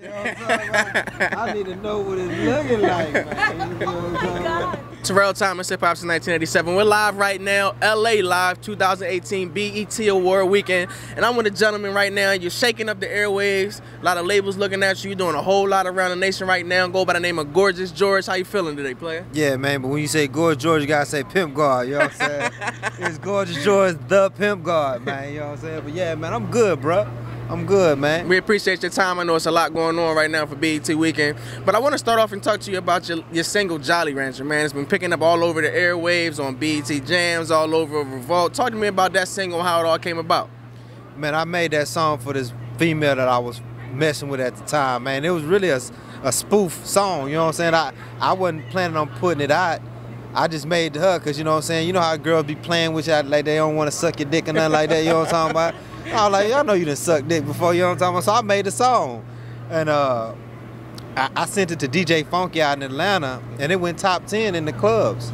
You know what I'm talking about? I need to know what it's looking like, man. You know what I'm talking about? Terrell Thomas, hip hop since 1987. We're live right now, LA Live, 2018 BET Award Weekend. And I'm with a gentleman right now. You're shaking up the airwaves. A lot of labels looking at you. You're doing a whole lot around the nation right now. Go by the name of Gorgeous George. How you feeling today, player? Yeah, man, but when you say Gorgeous George, you gotta say Pimp God, you know what I'm saying? It's Gorgeous George, the Pimp God, man, you know what I'm saying? But yeah, man, I'm good, bro. I'm good, man. We appreciate your time. I know it's a lot going on right now for BET Weekend. But I want to start off and talk to you about your single, Jolly Rancher, man. It's been picking up all over the airwaves, on BET Jams, all over Revolt. Talk to me about that single, how it all came about. Man, I made that song for this female that I was messing with at the time, man. It was really a spoof song, you know what I'm saying? I wasn't planning on putting it out. I just made to her because, you know what I'm saying, you know how girls be playing with you, like they don't want to suck your dick or nothing like that, you know what I'm talking about? I was like, I know you done sucked dick before, you know what I'm talking about? So I made the song. And I sent it to DJ Funky out in Atlanta, and it went top 10 in the clubs.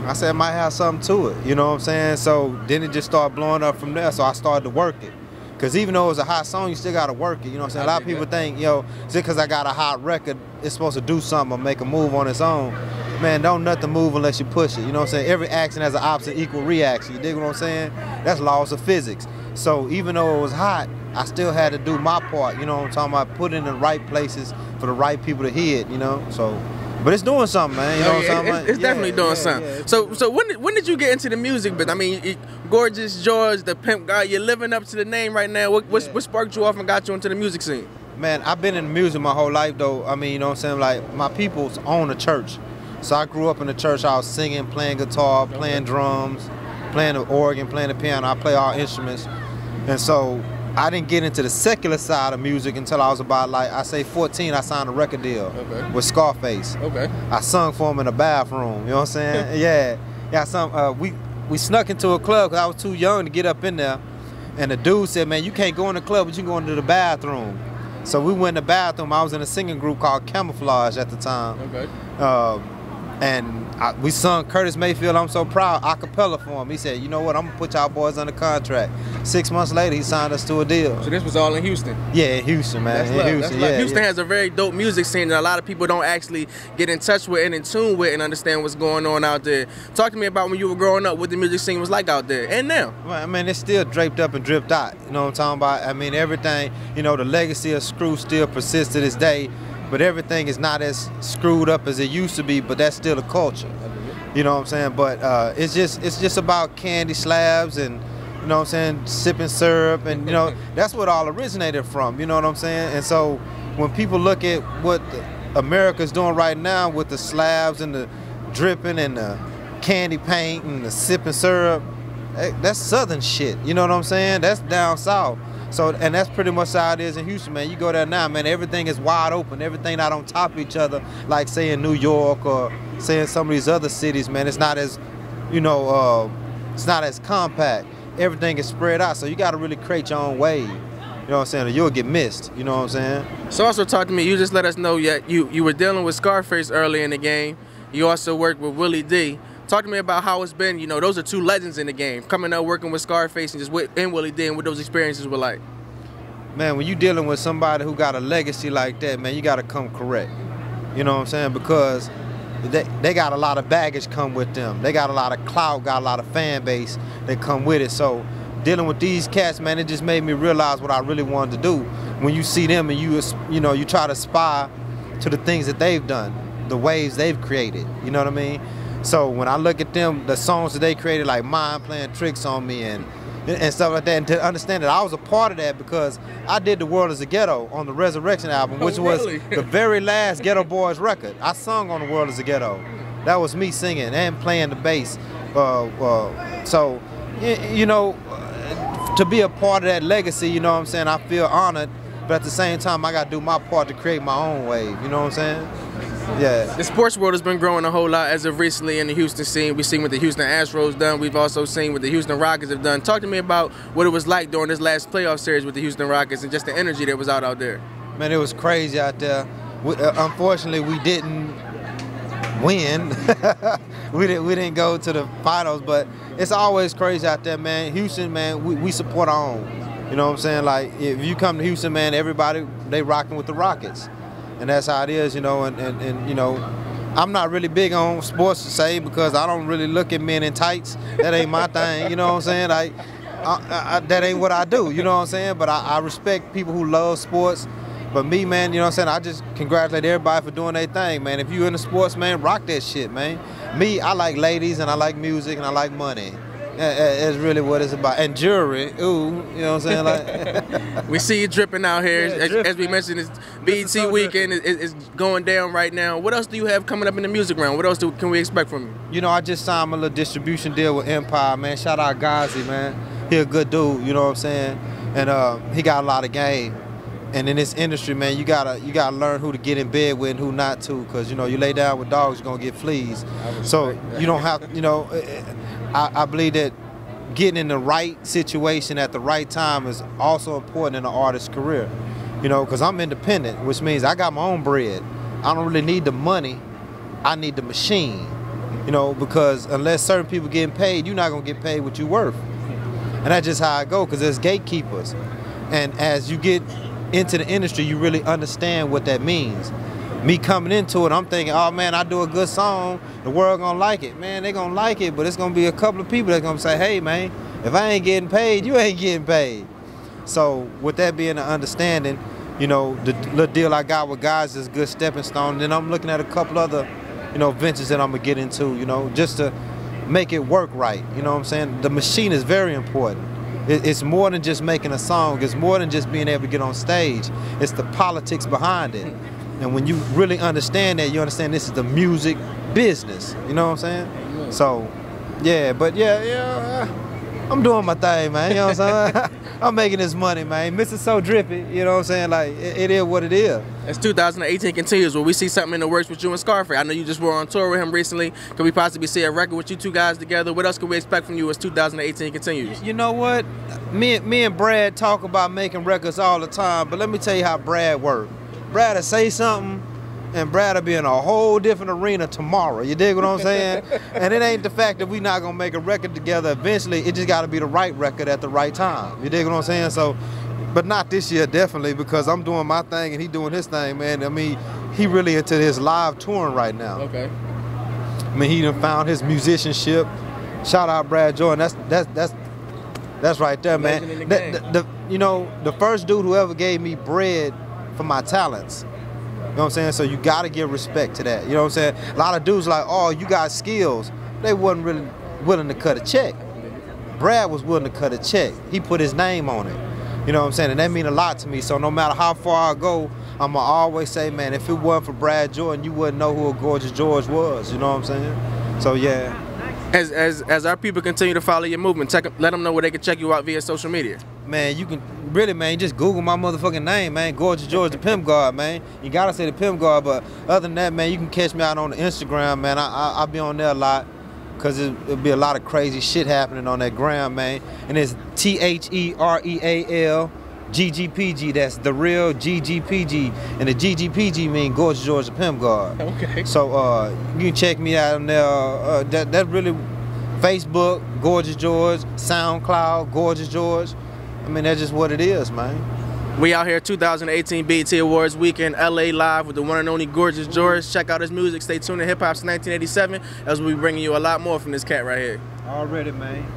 I said, I might have something to it, you know what I'm saying? So then it just started blowing up from there, so I started to work it. Because even though it was a hot song, you still got to work it, you know what I'm saying? A lot of people think, yo, just because I got a hot record, it's supposed to do something or make a move on its own. Man, don't nothing move unless you push it, you know what I'm saying? Every action has an opposite equal reaction, you dig what I'm saying? That's laws of physics. So even though it was hot, I still had to do my part, you know what I'm talking about? Put it in the right places for the right people to hear it, you know? So, but it's doing something, man, you know what I'm talking about? It's definitely doing something. Yeah. So when did you get into the music? But I mean, Gorgeous George, the Pimp guy, you're living up to the name right now. What sparked you off and got you into the music scene? Man, I've been in music my whole life, though. I mean, you know what I'm saying? Like, my people's own a church. So I grew up in the church. I was singing, playing guitar, playing drums, playing the organ, playing the piano. I play all instruments. And so I didn't get into the secular side of music until I was about, like, I say 14, I signed a record deal with Scarface. Okay. I sung for him in the bathroom, you know what I'm saying? Yeah, we snuck into a club because I was too young to get up in there. And the dude said, man, you can't go in the club, but you can go into the bathroom. So we went in the bathroom. I was in a singing group called Camouflage at the time. Okay. And we sung Curtis Mayfield, I'm So Proud, a cappella for him. He said, you know what, I'm going to put y'all boys under contract. 6 months later, he signed us to a deal. So this was all in Houston? Yeah, in Houston, man. That's love. That's Houston has a very dope music scene that a lot of people don't actually get in touch with and in tune with and understand what's going on out there. Talk to me about when you were growing up, what the music scene was like out there, and now. Well, I mean, it's still draped up and dripped out. You know what I'm talking about? I mean, everything, you know, the legacy of Screw still persists to this day. But everything is not as screwed up as it used to be, but that's still a culture. You know what I'm saying? But it's just about candy slabs and, you know what I'm saying, sipping syrup, and, you know, that's what all originated from, you know what I'm saying? And so when people look at what America's doing right now with the slabs and the dripping and the candy paint and the sipping syrup, that's Southern shit, you know what I'm saying? That's down south. So, and that's pretty much how it is in Houston, man. You go there now, man, everything is wide open. Everything not on top of each other, like, say, in New York or, say, in some of these other cities, man. It's not as, you know, it's not as compact. Everything is spread out, so you got to really create your own wave. You know what I'm saying? Or you'll get missed, you know what I'm saying? So also talk to me, you just let us know you were dealing with Scarface early in the game. You also worked with Willie D. Talk to me about how it's been. You know, those are two legends in the game. Coming up, working with Scarface and and Willie D, and what those experiences were like. Man, when you dealing with somebody who got a legacy like that, man, you got to come correct. You know what I'm saying? Because they got a lot of baggage come with them. They got a lot of clout, got a lot of fan base that come with it. So dealing with these cats, man, it just made me realize what I really wanted to do. When you see them and you know, you try to aspire to the things that they've done, the waves they've created. You know what I mean? So when I look at them, the songs that they created, like Mine playing tricks on me and stuff like that, and to understand that I was a part of that because I did The World Is a Ghetto on the Resurrection album, which was the very last Ghetto Boys record. I sung on The World Is a Ghetto. That was me singing and playing the bass. So, you know, to be a part of that legacy, you know what I'm saying, I feel honored, but at the same time, I got to do my part to create my own wave, you know what I'm saying? Yeah. The sports world has been growing a whole lot as of recently in the Houston scene. We've seen what the Houston Astros done. We've also seen what the Houston Rockets have done. Talk to me about what it was like during this last playoff series with the Houston Rockets and just the energy that was out there. Man, it was crazy out there. Unfortunately, we didn't win. we didn't go to the finals, but it's always crazy out there, man. Houston, man, we support our own. You know what I'm saying? Like, if you come to Houston, man, everybody, they rocking with the Rockets. And that's how it is, you know, and you know, I'm not really big on sports to say because I don't really look at men in tights. That ain't my thing, you know what I'm saying? Like, that ain't what I do, you know what I'm saying? But I respect people who love sports. But me, man, you know what I'm saying? I just congratulate everybody for doing their thing, man. If you into sports, man, rock that shit, man. Me, I like ladies and I like music and I like money. That's really what it's about. And jewelry, ooh, you know what I'm saying? Like, we see you dripping out here. Yeah, as we mentioned, it's BET weekend is going down right now. What else do you have coming up in the music realm? What else can we expect from you? You know, I just signed my little distribution deal with Empire, man. Shout out Ghazi, man. He a good dude, you know what I'm saying? And he got a lot of game. And in this industry, man, you gotta learn who to get in bed with and who not to, because, you know, you lay down with dogs, you're gonna get fleas. So you don't have, you know, I believe that getting in the right situation at the right time is also important in an artist's career. You know, because I'm independent, which means I got my own bread. I don't really need the money, I need the machine. You know, because unless certain people getting paid, you're not gonna get paid what you're worth. And that's just how I go, because there's gatekeepers. And as you get into the industry, you really understand what that means. Me coming into it, I'm thinking, oh man, I do a good song, the world gonna like it. Man, they gonna like it, but it's gonna be a couple of people that's gonna say, hey man, if I ain't getting paid, you ain't getting paid. So with that being an understanding, you know, the little deal I got with guys is a good stepping stone. And then I'm looking at a couple other, you know, ventures that I'm gonna get into, you know, just to make it work right. You know what I'm saying? The machine is very important. It's more than just making a song. It's more than just being able to get on stage. It's the politics behind it. And when you really understand that, you understand this is the music business. You know what I'm saying? So, yeah, but yeah, I'm doing my thing, man. You know what I'm saying? I'm making this money, man. Mr. So Drippy, you know what I'm saying? Like, it is what it is. As 2018 continues, will we see something in the works with you and Scarface? I know you just were on tour with him recently. Could we possibly see a record with you two guys together? What else can we expect from you as 2018 continues? You know what? Me and Brad talk about making records all the time, but let me tell you how Brad works. Brad will say something, and Brad will be in a whole different arena tomorrow. You dig what I'm saying? And it ain't the fact that we not gonna make a record together eventually. It just gotta be the right record at the right time. You dig what I'm saying? So, but not this year, definitely, because I'm doing my thing and he doing his thing, man. I mean, he really into his live touring right now. Okay. I mean, he done found his musicianship. Shout out Brad Jordan. That's right there, man. You know, the first dude who ever gave me bread for my talents. You know what I'm saying? So you gotta give respect to that. You know what I'm saying? A lot of dudes like, oh, you got skills. They wasn't really willing to cut a check. Brad was willing to cut a check. He put his name on it. You know what I'm saying? And that mean a lot to me. So no matter how far I go, I'ma always say, man, if it wasn't for Brad Jordan, you wouldn't know who a Gorgeous George was. You know what I'm saying? So yeah. As our people continue to follow your movement, let them know where they can check you out via social media. Man, you can really, man, just Google my motherfucking name, man. Gorgeous George, the Pimp God, man. You gotta say the Pimp God, but other than that, man, you can catch me out on the Instagram, man. I'll be on there a lot, because it'll be a lot of crazy shit happening on that gram, man. And it's TheReal GGPG. That's the real GGPG, and the GGPG mean Gorgeous George, the Pimp God. Okay. So you can check me out on there. That really, Facebook, Gorgeous George, SoundCloud, Gorgeous George. I mean, that's just what it is, man. We out here 2018 BET Awards weekend, LA live with the one and only Gorgeous George. Check out his music. Stay tuned to Hip Hop since 1987, as we'll be bringing you a lot more from this cat right here. Already, man.